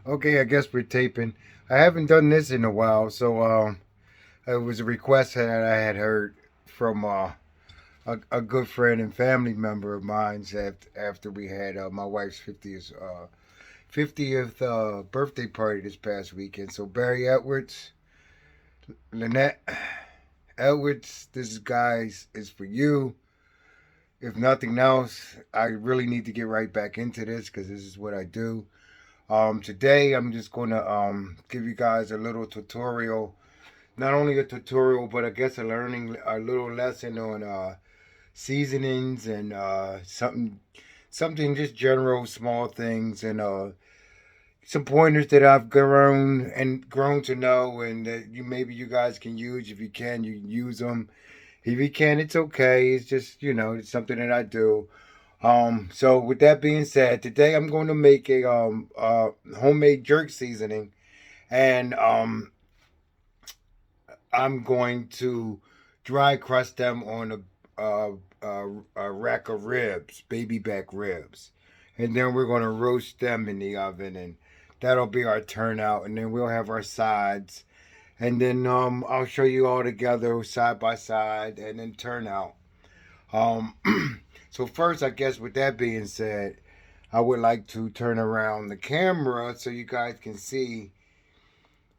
Okay, I guess we're taping. I haven't done this in a while, so it was a request that I had heard from a good friend and family member of mine after we had my wife's 50th birthday party this past weekend. So Barry Edwards, Lynette Edwards, this guys is for you. If nothing else, I really need to get right back into this because this is what I do. Today I'm just gonna give you guys a little tutorial, not only a tutorial, but I guess a little lesson on seasonings and something just general small things and some pointers that I've grown to know and that maybe you guys can use. If you can use them. If you can, it's okay. It's just it's something that I do. So with that being said, today I'm going to make a homemade jerk seasoning, and I'm going to dry crust them on a rack of ribs, baby back ribs, and then we're going to roast them in the oven, and that'll be our turnout, and then we'll have our sides, and then I'll show you all together side by side, and then turnout. Um, so first, I guess with that being said, I would like to turn around the camera so you guys can see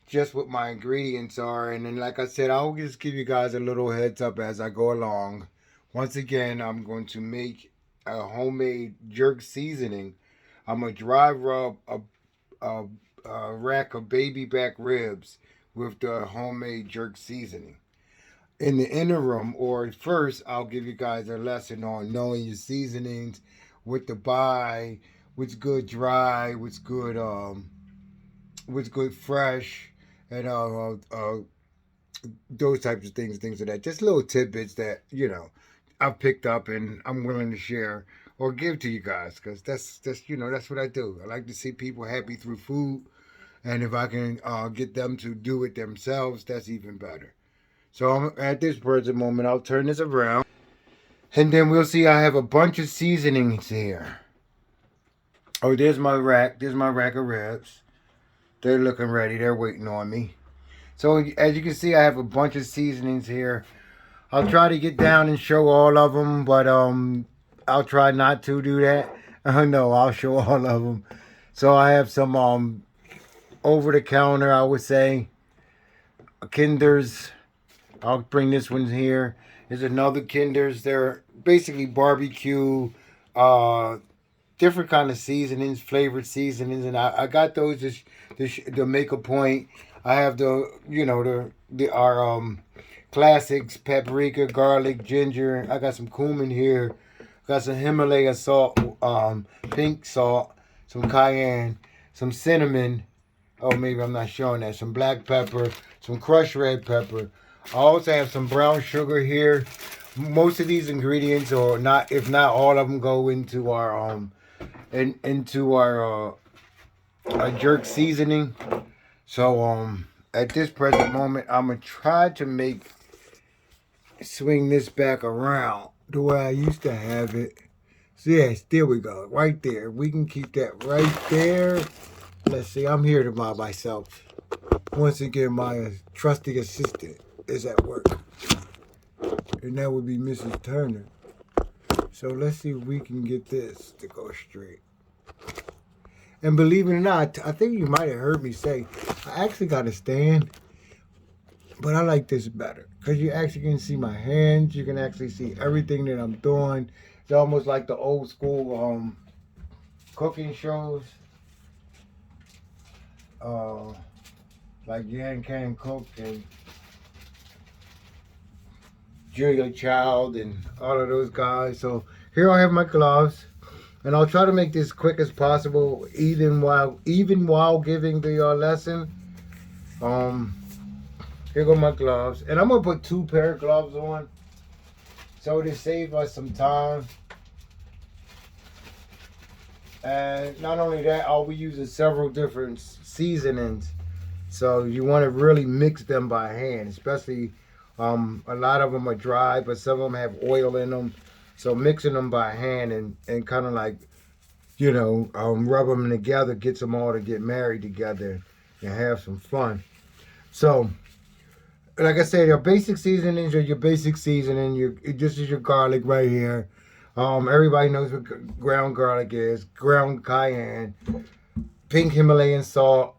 just what my ingredients are. And then, like I said, I'll just give you guys a little heads up as I go along. Once again, I'm going to make a homemade jerk seasoning. I'm going to dry rub a, a rack of baby back ribs with the homemade jerk seasoning. In the interim, or first, I'll give you guys a lesson on knowing your seasonings, what to buy, what's good dry, what's good fresh, and those types of things of that. Just little tidbits that I've picked up and I'm willing to share or give to you guys because that's what I do. I like to see people happy through food, and if I can get them to do it themselves, that's even better. So at this present moment, I'll turn this around, and then we'll see. I have a bunch of seasonings here. Oh, there's my rack. There's my rack of ribs. They're looking ready. They're waiting on me. So as you can see, I have a bunch of seasonings here. I'll try to get down and show all of them, but I'll try not to do that. No, I'll show all of them. So I have some over the counter, I would say, Kinders. I'll bring this one here. There's another Kinders. They're basically barbecue, uh, different kind of seasonings, flavored seasonings, and I got those to make a point. I have our classics: paprika, garlic, ginger. I got some cumin here. Got some Himalaya salt, pink salt, some cayenne, some cinnamon. Oh, maybe I'm not showing that. Some black pepper, some crushed red pepper. I also have some brown sugar here. Most of these ingredients, or not, if not all of them, go into our jerk seasoning. So at this present moment, I'm gonna try to swing this back around the way I used to have it. So yes, there we go, right there. We can keep that right there. Let's see, I'm here to by myself. Once again, my trusty assistant is at work, and that would be Mrs. Turner. So let's see if we can get this to go straight. And believe it or not, I think you might have heard me say, I actually got a stand, but I like this better because you actually can see my hands. You can actually see everything that I'm doing. It's almost like the old school cooking shows, uh, like Yan Can Cook and Julia Child and all of those guys. So here I have my gloves. And I'll try to make this quick as possible, even while giving the lesson. Um, Here go my gloves, and I'm gonna put two pair of gloves on, so to save us some time. And not only that, I'll be using several different seasonings, so you want to really mix them by hand. Especially, a lot of them are dry, but some of them have oil in them. So mixing them by hand and kind of like rub them together, gets them all to get married together and have some fun. So, like I said, your basic seasonings are your basic seasoning. This is your garlic right here. Everybody knows what ground garlic is. Ground cayenne, pink Himalayan salt.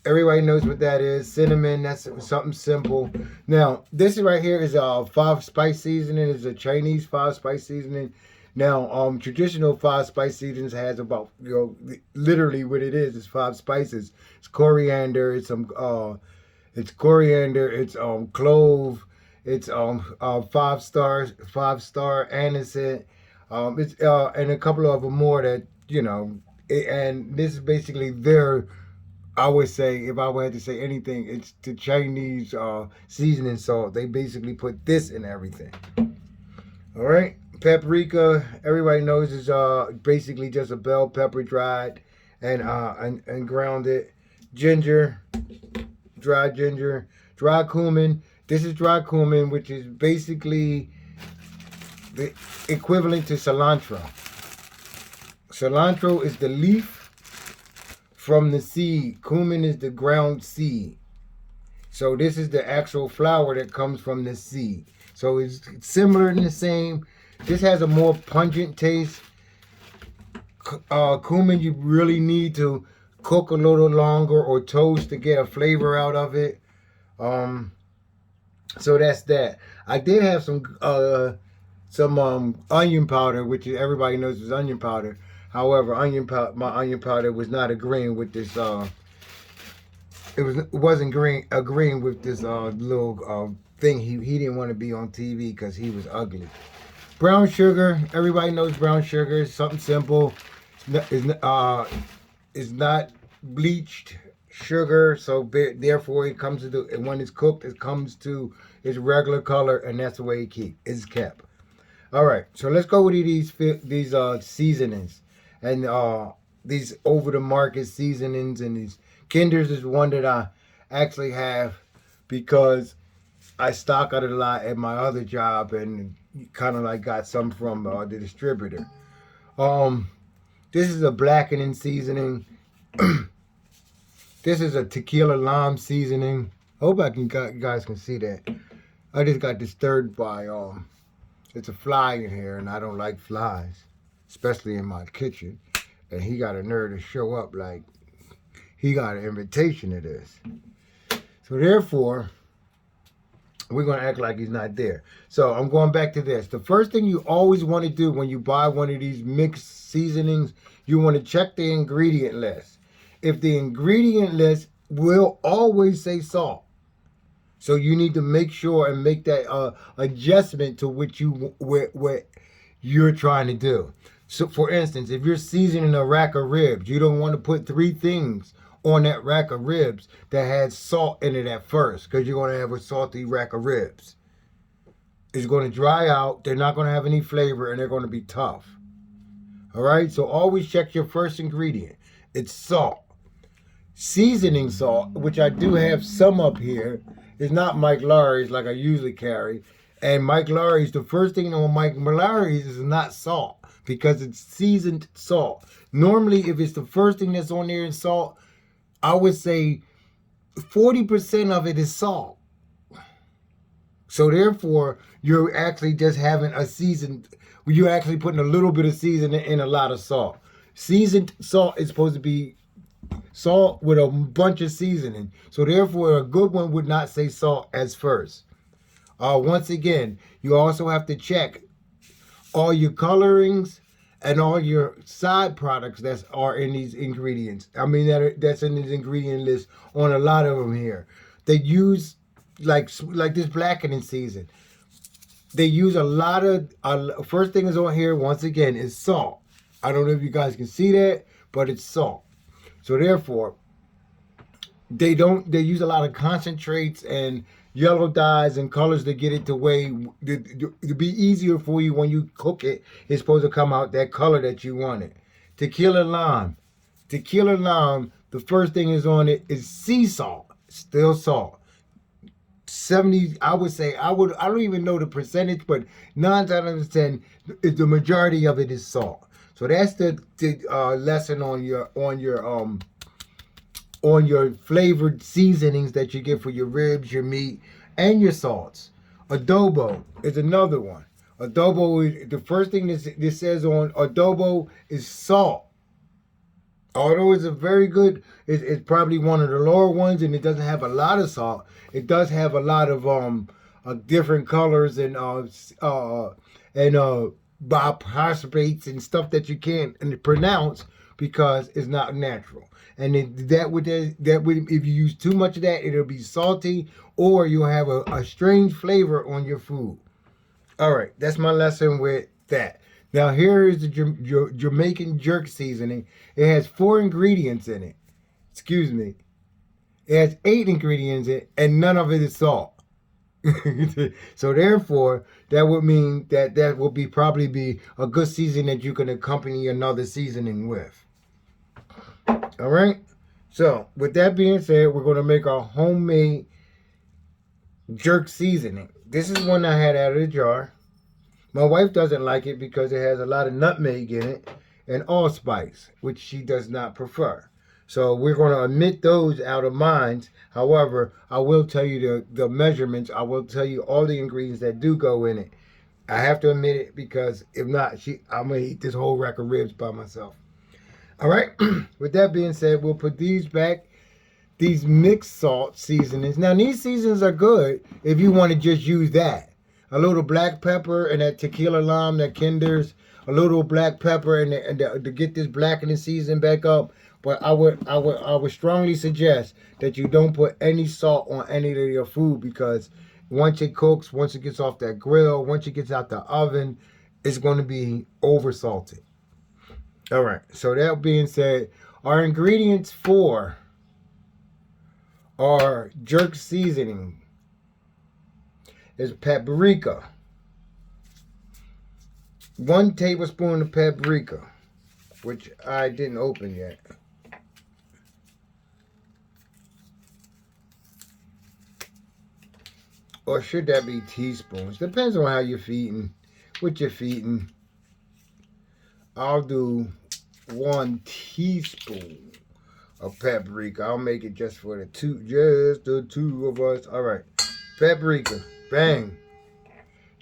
Everybody knows what that is. Cinnamon, that's something simple. Now, this right here is a 5-spice seasoning. It's a Chinese 5-spice seasoning. Now, traditional 5-spice seasonings has about, literally what it is 5 spices. It's coriander, it's coriander, it's clove, it's 5-star anisette, it's and a couple of them more that and this is basically their. I would say, if I had to say anything, it's the Chinese seasoning salt. They basically put this in everything. All right, paprika. Everybody knows is basically just a bell pepper dried and grounded. Ginger, dry ginger, dry cumin. This is dry cumin, which is basically the equivalent to cilantro. Cilantro is the leaf from the seed. Cumin is the ground seed. So this is the actual flower that comes from the seed. So it's similar and the same. This has a more pungent taste. Cumin you really need to cook a little longer or toast to get a flavor out of it. So that's that. I did have some onion powder, which everybody knows is onion powder. However, my onion powder was not agreeing with this. It wasn't agreeing with this little thing. He didn't want to be on TV because he was ugly. Brown sugar. Everybody knows brown sugar is something simple. It's not bleached sugar, so therefore it comes to when it's cooked, it comes to its regular color, and that's the way it's kept. All right, so let's go with these seasonings. And these over-the-market seasonings and these Kinder's is one that I actually have because I stock it a lot at my other job and kind of like got some from the distributor. This is a blackening seasoning. This is a tequila lime seasoning. I hope you guys can see that. I just got disturbed by it's a fly in here, and I don't like flies, especially in my kitchen. And he got a nerve to show up like he got an invitation to this. So therefore, we're going to act like he's not there. So I'm going back to this. The first thing you always want to do when you buy one of these mixed seasonings, you want to check the ingredient list. If the ingredient list will always say salt, so you need to make sure and make that adjustment to what you're trying to do. So, for instance, if you're seasoning a rack of ribs, you don't want to put 3 things on that rack of ribs that has salt in it at first, because you're going to have a salty rack of ribs. It's going to dry out. They're not going to have any flavor, and they're going to be tough. All right? So always check your first ingredient. It's salt. Seasoning salt, which I do have some up here. It's not Mike Lawry's like I usually carry. And Mike Lawry's, the first thing on Mike Lawry's is not salt because it's seasoned salt. Normally, if it's the first thing that's on there in salt, I would say 40% of it is salt. So therefore, you're actually just having a seasoned, you're actually putting a little bit of seasoning in a lot of salt. Seasoned salt is supposed to be salt with a bunch of seasoning. So therefore, a good one would not say salt as first. Once again, you also have to check all your colorings and all your side products that are in these ingredients. I mean, that's in this ingredient list on a lot of them here. They use, like this blackening season, they use a lot of, first thing is on here, once again, is salt. I don't know if you guys can see that, but it's salt. So therefore, they use a lot of concentrates and yellow dyes and colors to get it to be easier for you when you cook it. It's supposed to come out that color that you want it. Tequila lime. Tequila lime, the first thing is on it is sea salt, still salt. 70, I would say, I don't even know the percentage, but 9 out of 10, the majority of it is salt. So that's the lesson on your flavored seasonings that you get for your ribs, your meat, and your salts. Adobo is another one. Adobo is the first thing this says on adobo is salt. Although it's a very good, it's probably one of the lower ones, and it doesn't have a lot of salt. It does have a lot of different colors and biphosphonates and stuff that you can't pronounce because it's not natural. And that would if you use too much of that, it'll be salty or you'll have a strange flavor on your food. All right, that's my lesson with that. Now here is the Jamaican jerk seasoning. It has 4 ingredients in it. Excuse me. It has 8 ingredients in it, and none of it is salt. So therefore, that would mean that will probably be a good seasoning that you can accompany another seasoning with. All right. So with that being said, we're going to make our homemade jerk seasoning. This is one I had out of the jar. My wife doesn't like it because it has a lot of nutmeg in it and allspice, which she does not prefer. So we're going to omit those out of mine. However, I will tell you the measurements. I will tell you all the ingredients that do go in it. I have to omit it because if not, I'm going to eat this whole rack of ribs by myself. All right. With that being said, we'll put these back. These mixed salt seasonings. Now, these seasonings are good if you want to just use that. A little black pepper and that tequila lime, that Kinder's, a little black pepper and to get this blackening season back up. But I would strongly suggest that you don't put any salt on any of your food because once it cooks, once it gets off that grill, once it gets out the oven, it's going to be over salted. All right. So that being said, our ingredients for our jerk seasoning is paprika. 1 tablespoon of paprika, which I didn't open yet. Or should that be teaspoons? Depends on how you're feeding, what you're feeding. I'll do 1 teaspoon of paprika. I'll make it just for the two of us. All right, paprika, bang.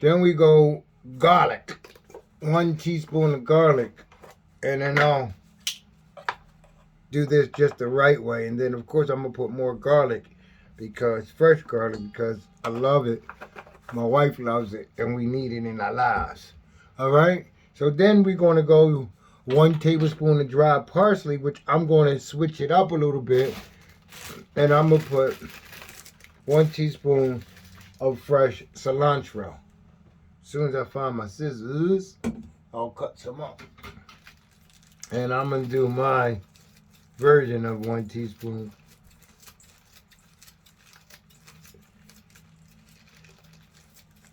Then we go garlic, 1 teaspoon of garlic, and then I'll do this just the right way. And then of course I'm gonna put more garlic because fresh garlic because I love it. My wife loves it, and we need it in our lives. All right. So then we're gonna go 1 tablespoon of dry parsley, which I'm going to switch it up a little bit. And I'm going to put 1 teaspoon of fresh cilantro. As soon as I find my scissors, I'll cut some up. And I'm going to do my version of 1 teaspoon.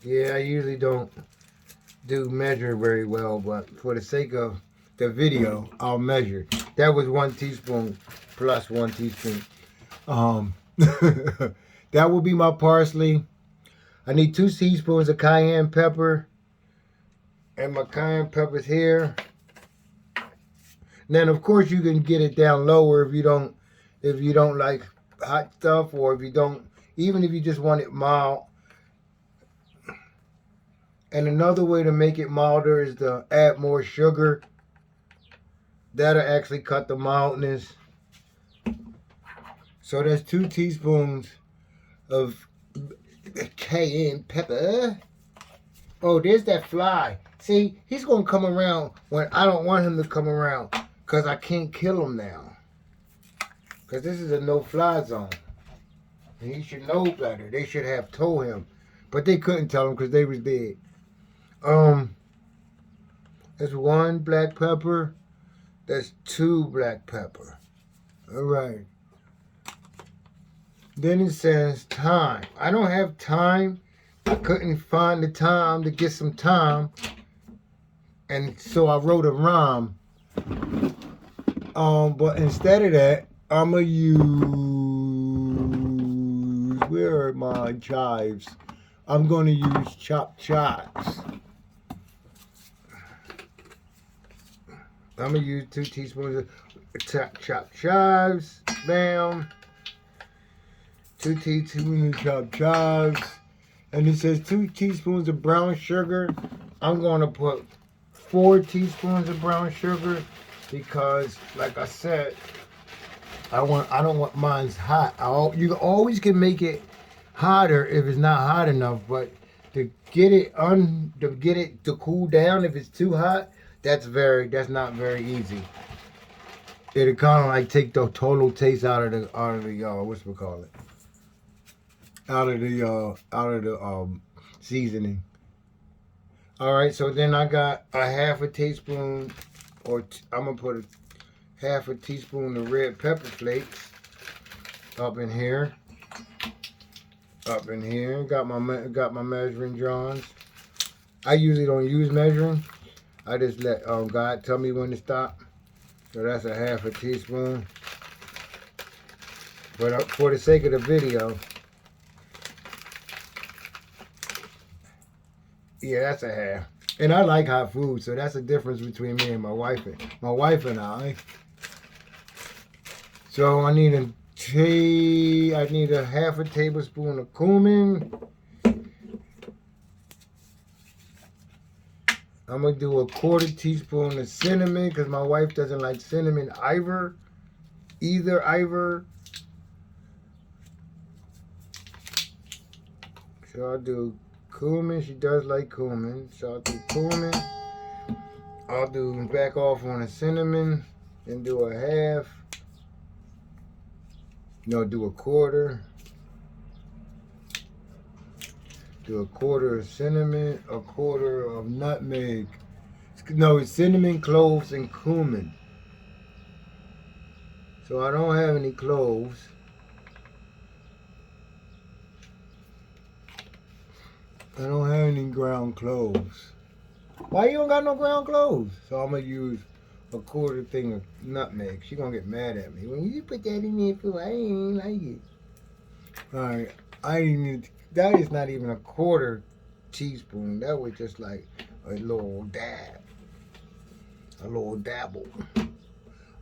Yeah, I usually don't do measure very well, but for the sake of the video, I'll measure. That was 1 teaspoon plus 1 teaspoon. That will be my parsley. I need 2 teaspoons of cayenne pepper. And my cayenne pepper's here. Then of course you can get it down lower if you don't like hot stuff, or even if you just want it mild. And another way to make it milder is to add more sugar. That'll actually cut the mildness. So that's 2 teaspoons of cayenne pepper. Oh, there's that fly. See, he's going to come around when I don't want him to come around because I can't kill him now. Because this is a no-fly zone. And he should know better. They should have told him. But they couldn't tell him because they was dead. That's 1 black pepper. That's 2 black pepper. All right. Then it says thyme. I don't have thyme. I couldn't find the time to get some thyme. And so I wrote a rhyme. But instead of that, I'm going to use... Where are my chives? I'm going to use chopped chives. I'm going to use 2 teaspoons of chopped chives. Bam. 2 teaspoons of chopped chives. And it says 2 teaspoons of brown sugar. I'm going to put 4 teaspoons of brown sugar because, like I said, I don't want mine's hot. You always can make it hotter if it's not hot enough, but to get it to cool down if it's too hot, that's not very easy. It'll kind of like take the total taste out of the what's we call it, out of the seasoning. All right, so then I got a half a teaspoon, I'm gonna put half a teaspoon of red pepper flakes up in here. Got my measuring jars. I usually don't use measuring. I just let God tell me when to stop. So that's a half a teaspoon. But for the sake of the video, yeah, that's a half. And I like hot food, so that's the difference between me and my wife and I. So I need a half a tablespoon of cumin. I'm going to do a 1/4 teaspoon of cinnamon because my wife doesn't like cinnamon either. So I'll do cumin. She does like cumin. So I'll do cumin. I'll do back off on the cinnamon and do a half. No, do a 1/4. Do a 1/4 of cinnamon, a 1/4 of nutmeg. No, it's cinnamon, cloves, and cumin. So I don't have any cloves. I don't have any ground cloves. Why you don't got no ground cloves? So I'm going to use a 1/4 thing of nutmeg. She going to get mad at me. When you put that in there, food, I ain't like it. Alright, that is not even a 1/4 teaspoon. That was just like a little dab. A little dabble.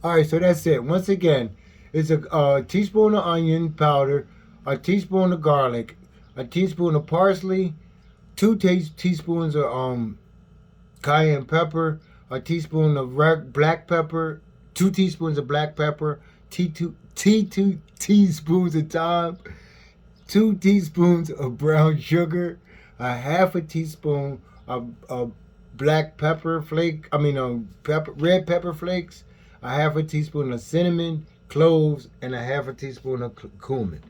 Alright, so that's it. Once again, it's a teaspoon of onion powder, a teaspoon of garlic, a teaspoon of parsley, 2 teaspoons of cayenne pepper, a teaspoon of black pepper, 2 teaspoons of black pepper, 2 teaspoons of thyme, 2 teaspoons of brown sugar, a half a teaspoon of black pepper flake. Red pepper flakes, a half a teaspoon of cinnamon, cloves, and a half a teaspoon of cumin.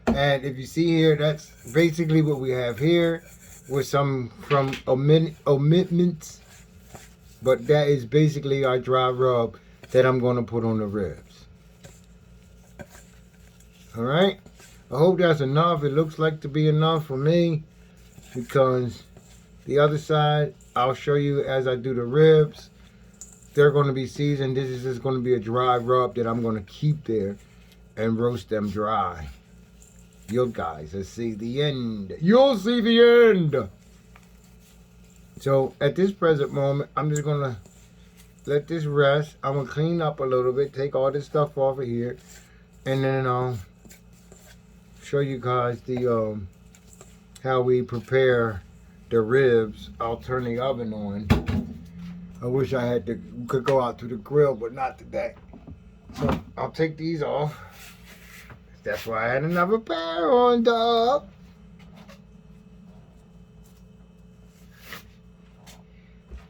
And if you see here, that's basically what we have here, with some from omitments. But that is basically our dry rub that I'm going to put on the ribs. All right. I hope that's enough. It looks like to be enough for me, because the other side, I'll show you as I do the ribs. They're going to be seasoned. This is just going to be a dry rub that I'm going to keep there and roast them dry. You guys will see the end. You'll see the end. So at this present moment, I'm just going to let this rest. I'm going to clean up a little bit, take all this stuff off of here, and then I'll show you guys the how we prepare the ribs. I'll turn the oven on. I wish I could go out to the grill, but not today. So I'll take these off. That's why I had another pair on, dog.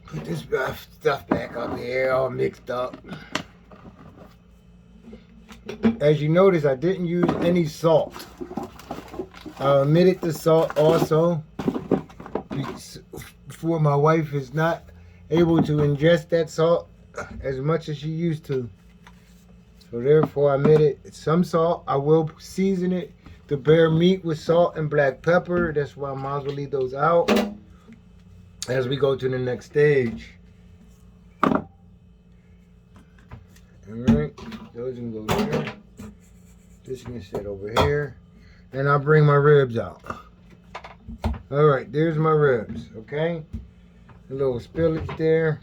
Put this stuff back up here, all mixed up. As you notice, I didn't use any salt. I omitted the salt also, before my wife is not able to ingest that salt as much as she used to. So therefore I omitted some salt. I will season it, the bare meat, with salt and black pepper. That's why I might as well leave those out as we go to the next stage. Alright, those can go there. This can sit over here. And I'll bring my ribs out. Alright, there's my ribs, okay? A little spillage there.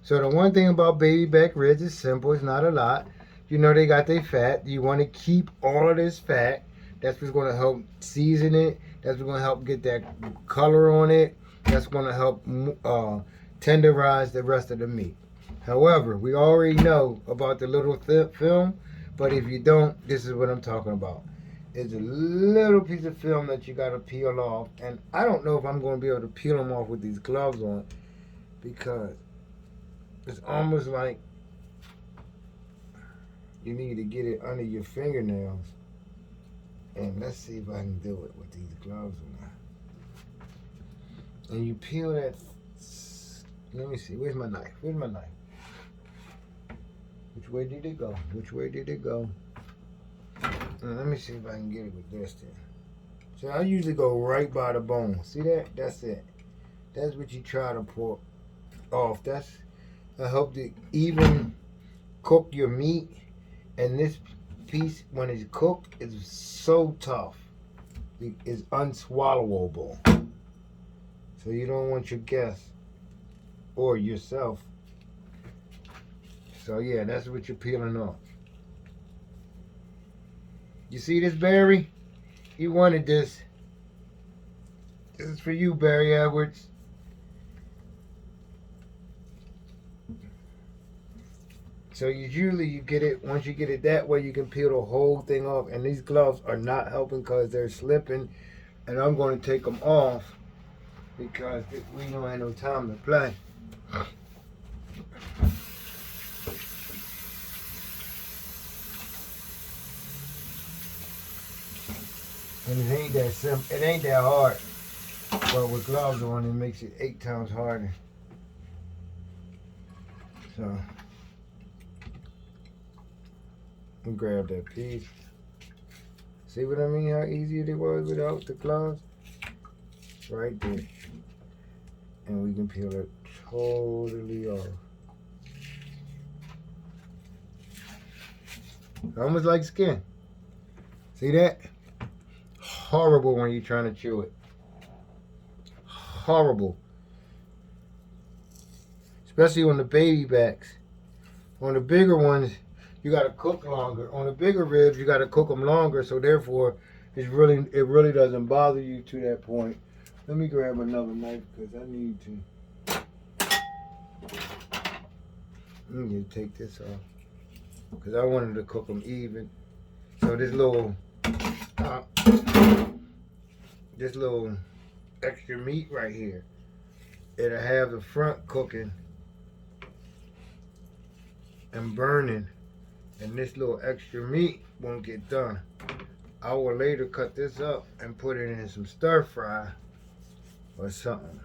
So the one thing about baby back ribs is simple. It's not a lot. You know they got their fat. You want to keep all of this fat. That's what's going to help season it. That's what's going to help get that color on it. That's going to help tenderize the rest of the meat. However, we already know about the little film, but if you don't, this is what I'm talking about. It's a little piece of film that you got to peel off, and I don't know if I'm going to be able to peel them off with these gloves on, because it's almost like you need to get it under your fingernails. And let's see if I can do it with these gloves on. And you peel that. Let me see. Where's my knife? Where's my knife? Which way did it go? Which way did it go? Let me see if I can get it with this thing. So I usually go right by the bone. See that? That's it. That's what you try to pull off. I hope to even cook your meat. And this piece, when it's cooked, is so tough. It's unswallowable. So you don't want your guests or yourself. So yeah, that's what you're peeling off. You see this, Barry? You wanted this. This is for you, Barry Edwards. So you get it, once you get it that way, you can peel the whole thing off. And these gloves are not helping because they're slipping. And I'm going to take them off because we don't have no time to play. And it ain't that simple. It ain't that hard. But with gloves on, it makes it 8 times harder. So grab that piece. See what I mean? How easy it was without the gloves? Right there. And we can peel it totally off. Almost like skin. See that? Horrible when you're trying to chew it. Horrible. Especially on the baby backs. On the bigger ones, you got to cook longer. On the bigger ribs, you got to cook them longer, so therefore it really doesn't bother you to that point. Let me grab another knife because I need to. Let me take this off because I wanted to cook them even. So this little extra meat right here, it'll have the front cooking and burning. And this little extra meat won't get done. I will later cut this up and put it in some stir fry or something.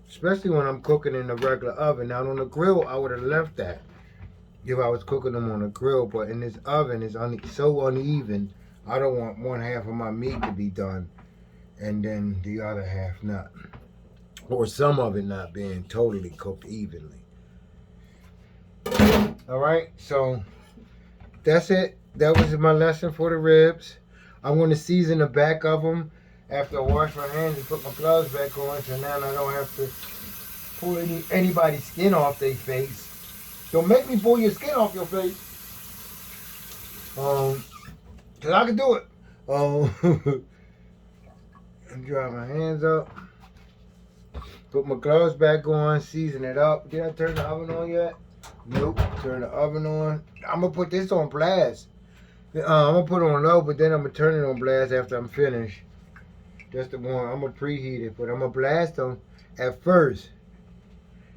Especially when I'm cooking in the regular oven. Now on the grill, I would have left that if I was cooking them on a grill. But in this oven, it's so uneven. I don't want one half of my meat to be done and then the other half not. Or some of it not being totally cooked evenly. All right, so that's it. That was my lesson for the ribs. I'm going to season the back of them after I wash my hands and put my gloves back on, so now I don't have to pull anybody's skin off their face. Don't make me pull your skin off your face. Cause I can do it. And dry my hands up. Put my gloves back on, season it up. Did I turn the oven on yet? Nope. Turn the oven on. I'm gonna put this on blast. I'm gonna put it on low, but then I'm gonna turn it on blast after I'm finished. Just the one. I'm gonna preheat it, but I'm gonna blast them at first.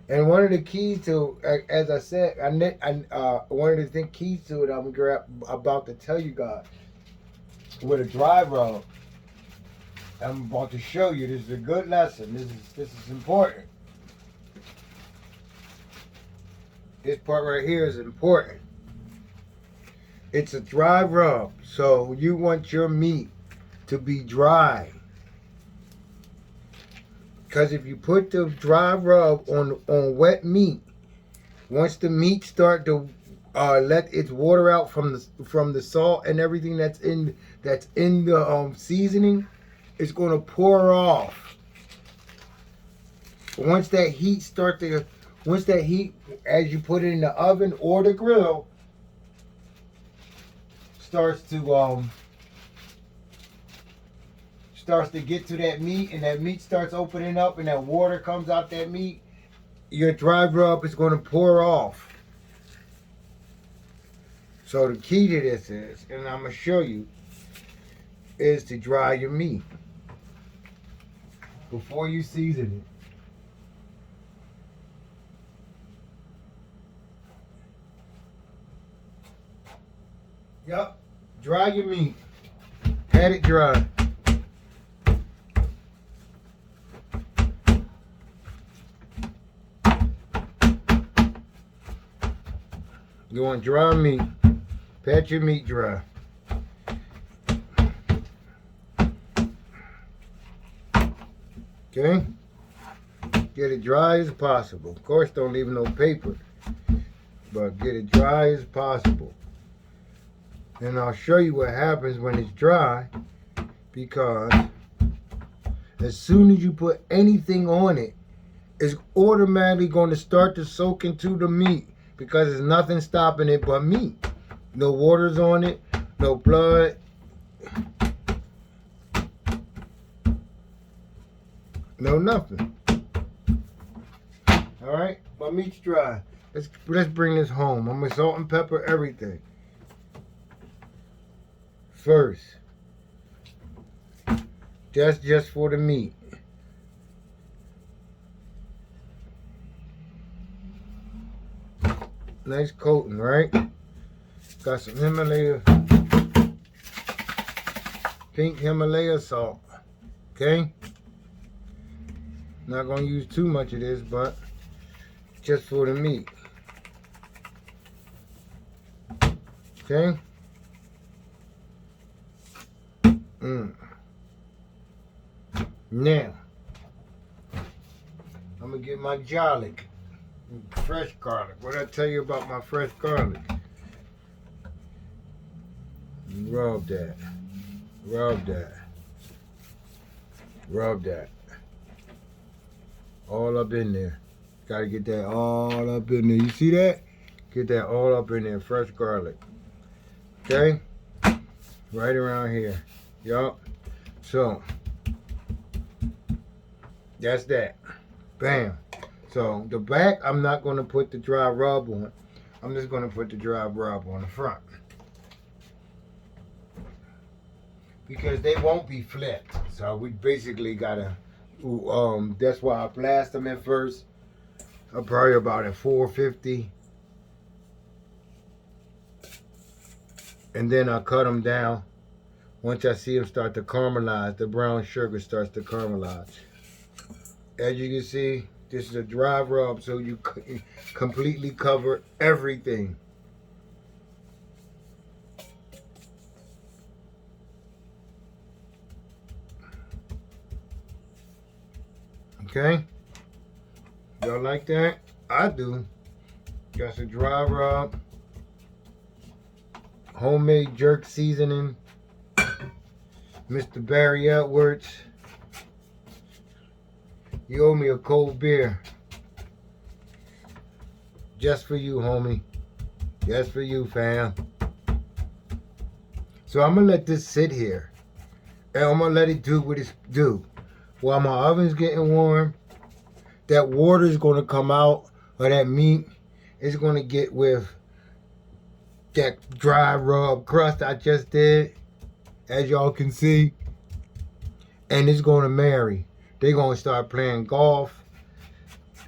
And one of the keys to, as I said, one of the keys to it, I'm about to tell you guys with a dry rub. I'm about to show you. This is a good lesson. This is important. This part right here is important. It's a dry rub, so you want your meat to be dry. Because if you put the dry rub on wet meat, once the meat start to let its water out from the salt and everything that's in the seasoning, it's going to pour off. once that heat as you put it in the oven or the grill starts to get to that meat, and that meat starts opening up, and that water comes out that meat, your dry rub is going to pour off. So the key to this is, and I'm going to show you, is to dry your meat before you season it. Yup, dry your meat. Had it dry. You want dry meat. Pat your meat dry. Okay? Get it dry as possible. Of course, don't leave no paper. But get it dry as possible. And I'll show you what happens when it's dry. Because as soon as you put anything on it, it's automatically going to start to soak into the meat. Because there's nothing stopping it but meat. No water's on it. No blood. No nothing. Alright? My meat's dry. Let's bring this home. I'm gonna salt and pepper everything. First. Just for the meat. Nice coating, right? Got some pink Himalaya salt. Okay? Not gonna use too much of this, but just for the meat. Okay? Now, I'm gonna get my garlic. Fresh garlic. What did I tell you about my fresh garlic? Rub that. Rub that. Rub that. All up in there. Gotta get that all up in there. You see that? Get that all up in there. Fresh garlic. Okay? Right around here. Yup. So, that's that. Bam. So, the back, I'm not going to put the dry rub on. I'm just going to put the dry rub on the front. Because they won't be flipped. So, we basically got to, that's why I blast them at first. I'm probably about at 450. And then I cut them down. Once I see them start to caramelize, the brown sugar starts to caramelize. As you can see, this is a dry rub, so you completely cover everything. Okay? Y'all like that? I do. Got some dry rub. Homemade jerk seasoning. Mr. Barry Edwards. You owe me a cold beer. Just for you, homie. Just for you, fam. So I'm going to let this sit here. And I'm going to let it do what it's do. While my oven's getting warm, that water is going to come out of that meat. It's going to get with that dry rub crust I just did. As y'all can see. And it's going to marry. They're going to start playing golf,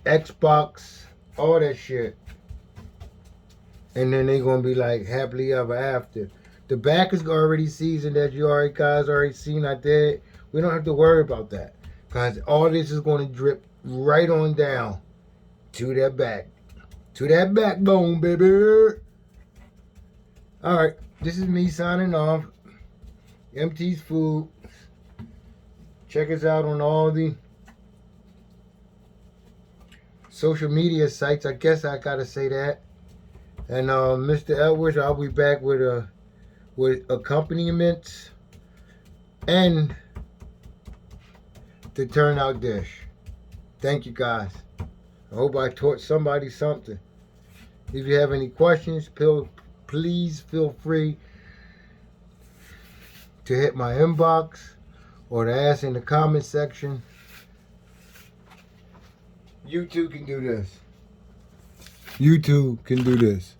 Xbox, all that shit. And then they're going to be like happily ever after. The back is already seasoned, as you guys already seen I did. We don't have to worry about that. Because all this is going to drip right on down to that back. To that backbone, baby. Alright, this is me signing off. MT's Food. Check us out on all the social media sites. I guess I gotta say that. And Mr. Edwards, I'll be back with accompaniments and the turnout dish. Thank you guys. I hope I taught somebody something. If you have any questions, please feel free to hit my inbox or to ask in the comment section. You too can do this. You too can do this.